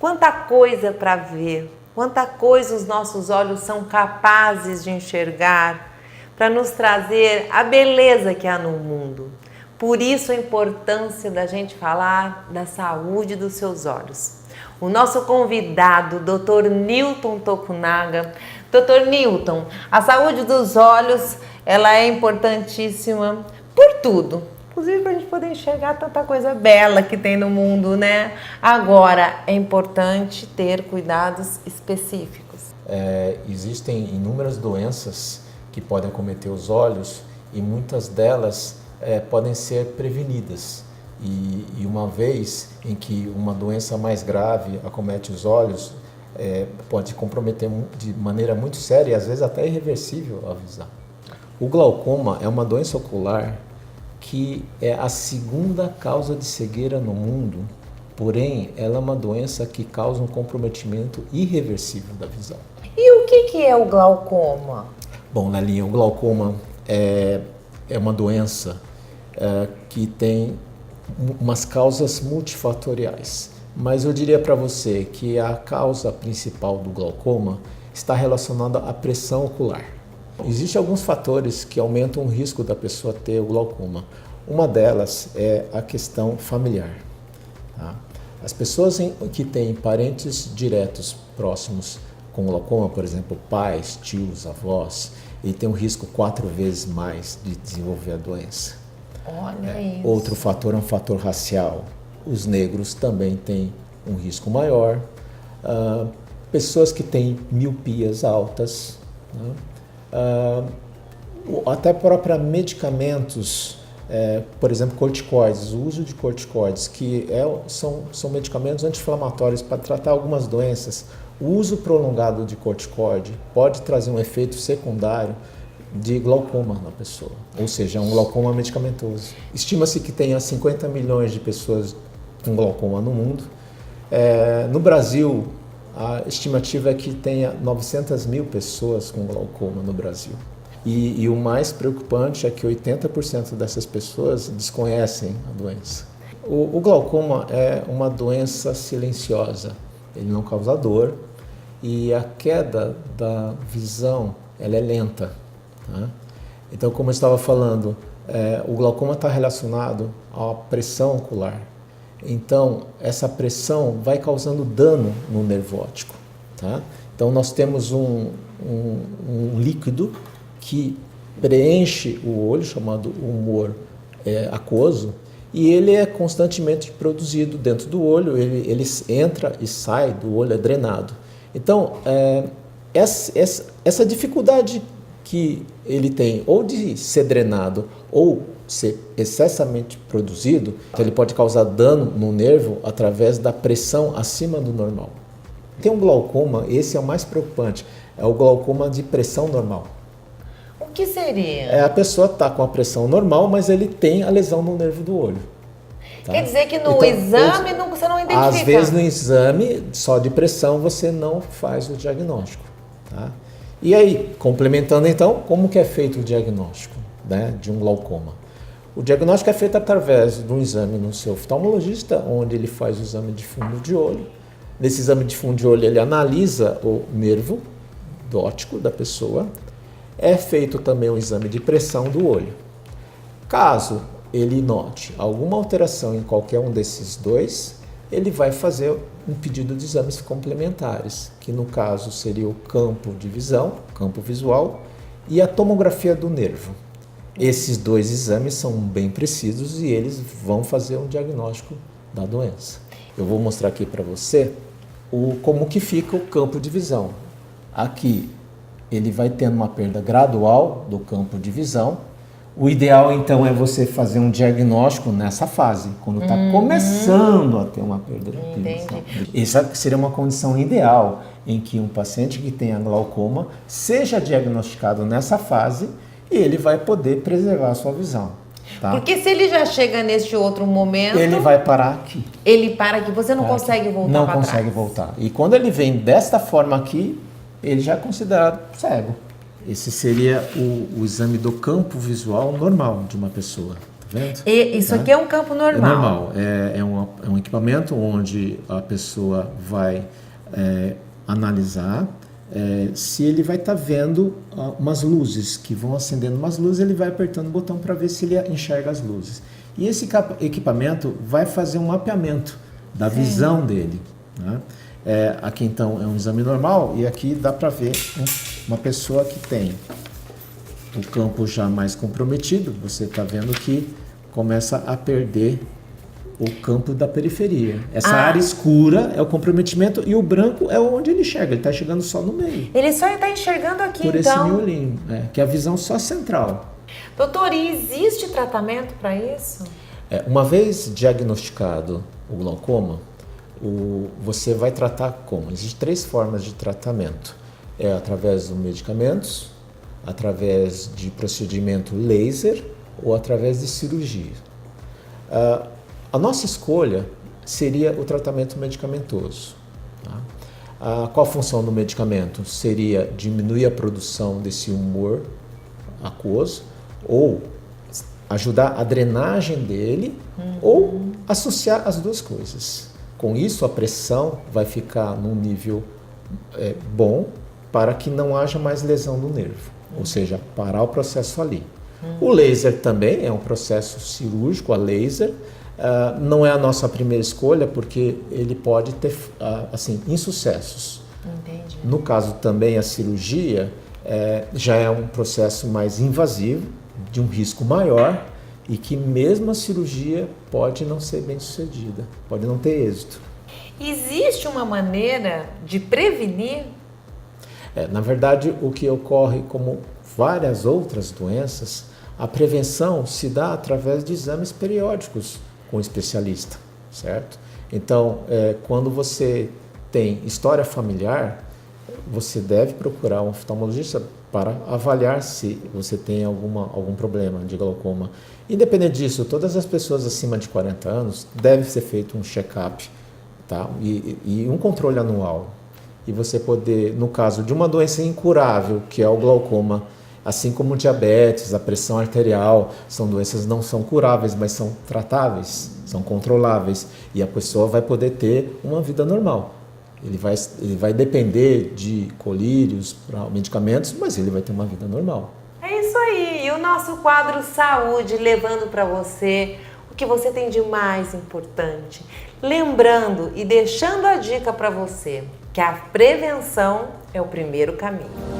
Quanta coisa para ver, quanta coisa os nossos olhos são capazes de enxergar para nos trazer a beleza que há no mundo. Por isso a importância da gente falar da saúde dos seus olhos. O nosso convidado, Dr. Newton Tokunaga. Dr. Newton, a saúde dos olhos, ela é importantíssima por tudo. Inclusive para a gente poder enxergar tanta coisa bela que tem no mundo, né? Agora, é importante ter cuidados específicos. Existem inúmeras doenças que podem acometer os olhos e muitas delas podem ser prevenidas. E uma vez em que uma doença mais grave acomete os olhos, pode comprometer de maneira muito séria e às vezes até irreversível a visão. O glaucoma é uma doença ocular que é a segunda causa de cegueira no mundo, porém ela é uma doença que causa um comprometimento irreversível da visão. E o que é o glaucoma? Bom, Nelinha, o glaucoma é uma doença que tem umas causas multifatoriais, mas eu diria para você que a causa principal do glaucoma está relacionada à pressão ocular. Existem alguns fatores que aumentam o risco da pessoa ter o glaucoma. Uma delas é a questão familiar. Tá? As pessoas que têm parentes diretos próximos com glaucoma, por exemplo, pais, tios, avós, ele tem um risco 4 vezes mais de desenvolver a doença. Olha isso. Outro fator é um fator racial. Os negros também têm um risco maior. Pessoas que têm miopias altas, né? Até própria medicamentos, por exemplo, corticoides, o uso de corticoides, que são medicamentos anti-inflamatórios para tratar algumas doenças. O uso prolongado de corticoide pode trazer um efeito secundário de glaucoma na pessoa, ou seja, um glaucoma medicamentoso. Estima-se que tenha 50 milhões de pessoas com glaucoma no mundo. No Brasil, a estimativa é que tenha 900 mil pessoas com glaucoma no Brasil. E o mais preocupante é que 80% dessas pessoas desconhecem a doença. O glaucoma é uma doença silenciosa, ele não causa dor e a queda da visão ela é lenta. Tá? Então, como eu estava falando, o glaucoma está relacionado à pressão ocular. Então, essa pressão vai causando dano no nervo óptico. Tá? Então, nós temos um líquido que preenche o olho, chamado humor aquoso, e ele é constantemente produzido dentro do olho, ele entra e sai do olho, é drenado. Então, essa dificuldade que ele tem, ou de ser drenado, ou ser excessivamente produzido, então ele pode causar dano no nervo através da pressão acima do normal. Tem um glaucoma, esse é o mais preocupante, é o glaucoma de pressão normal. O que seria? A pessoa está com a pressão normal, mas ele tem a lesão no nervo do olho. Tá? Quer dizer que no exame você não identifica? Às vezes no exame só de pressão você não faz o diagnóstico. Tá? E aí, complementando então, como que é feito o diagnóstico, né, de um glaucoma? O diagnóstico é feito através de um exame no seu oftalmologista, onde ele faz o exame de fundo de olho. Nesse exame de fundo de olho ele analisa o nervo óptico da pessoa. É feito também um exame de pressão do olho. Caso ele note alguma alteração em qualquer um desses dois, ele vai fazer um pedido de exames complementares, que no caso seria o campo de visão, campo visual, e a tomografia do nervo. Esses dois exames são bem precisos e eles vão fazer um diagnóstico da doença. Eu vou mostrar aqui para você como que fica o campo de visão. Aqui ele vai tendo uma perda gradual do campo de visão. O ideal então é você fazer um diagnóstico nessa fase, quando está começando a ter uma perda de visão. Essa seria uma condição ideal em que um paciente que tenha glaucoma seja diagnosticado nessa fase e ele vai poder preservar a sua visão. Tá? Porque se ele já chega neste outro momento... Ele vai parar aqui. Ele para aqui, você não consegue voltar para trás. Não consegue voltar. E quando ele vem desta forma aqui, ele já é considerado cego. Esse seria o exame do campo visual normal de uma pessoa. vendo? E isso aqui é um campo normal? É normal, é um equipamento onde a pessoa vai analisar se ele vai estar vendo umas luzes, que vão acendendo umas luzes, ele vai apertando o botão para ver se ele enxerga as luzes. E esse equipamento vai fazer um mapeamento da visão dele, né? Aqui então é um exame normal e aqui dá para ver uma pessoa que tem o campo já mais comprometido. Você está vendo que começa a perder o campo da periferia. Essa área escura é o comprometimento e o branco é onde ele enxerga. Ele está chegando só no meio. Ele só está enxergando aqui, por então? Por esse miolinho, que é a visão só central. Doutor, e existe tratamento para isso? Uma vez diagnosticado o glaucoma, você vai tratar como? Existem 3 formas de tratamento. Através de medicamentos, através de procedimento laser ou através de cirurgia. A nossa escolha seria o tratamento medicamentoso. Tá? Qual a função do medicamento? Seria diminuir a produção desse humor aquoso ou ajudar a drenagem dele ou associar as duas coisas. Com isso, a pressão vai ficar num nível bom para que não haja mais lesão no nervo, ou seja, parar o processo ali. O laser também é um processo cirúrgico, a laser. Não é a nossa primeira escolha porque ele pode ter insucessos. Entendi. No caso também a cirurgia já é um processo mais invasivo, de um risco maior e que mesmo a cirurgia pode não ser bem sucedida, pode não ter êxito. Existe uma maneira de prevenir? Na verdade, o que ocorre como várias outras doenças, a prevenção se dá através de exames periódicos com o especialista, certo? Então, quando você tem história familiar, você deve procurar um oftalmologista para avaliar se você tem algum problema de glaucoma. Independente disso, todas as pessoas acima de 40 anos deve ser feito um check-up, tá? E um controle anual. E você poder, no caso de uma doença incurável, que é o glaucoma, assim como o diabetes, a pressão arterial, são doenças não são curáveis, mas são tratáveis, são controláveis, e a pessoa vai poder ter uma vida normal. Ele vai depender de colírios, medicamentos, mas ele vai ter uma vida normal. É isso aí, e o nosso quadro Saúde, levando para você o que você tem de mais importante. Lembrando e deixando a dica para você que a prevenção é o primeiro caminho.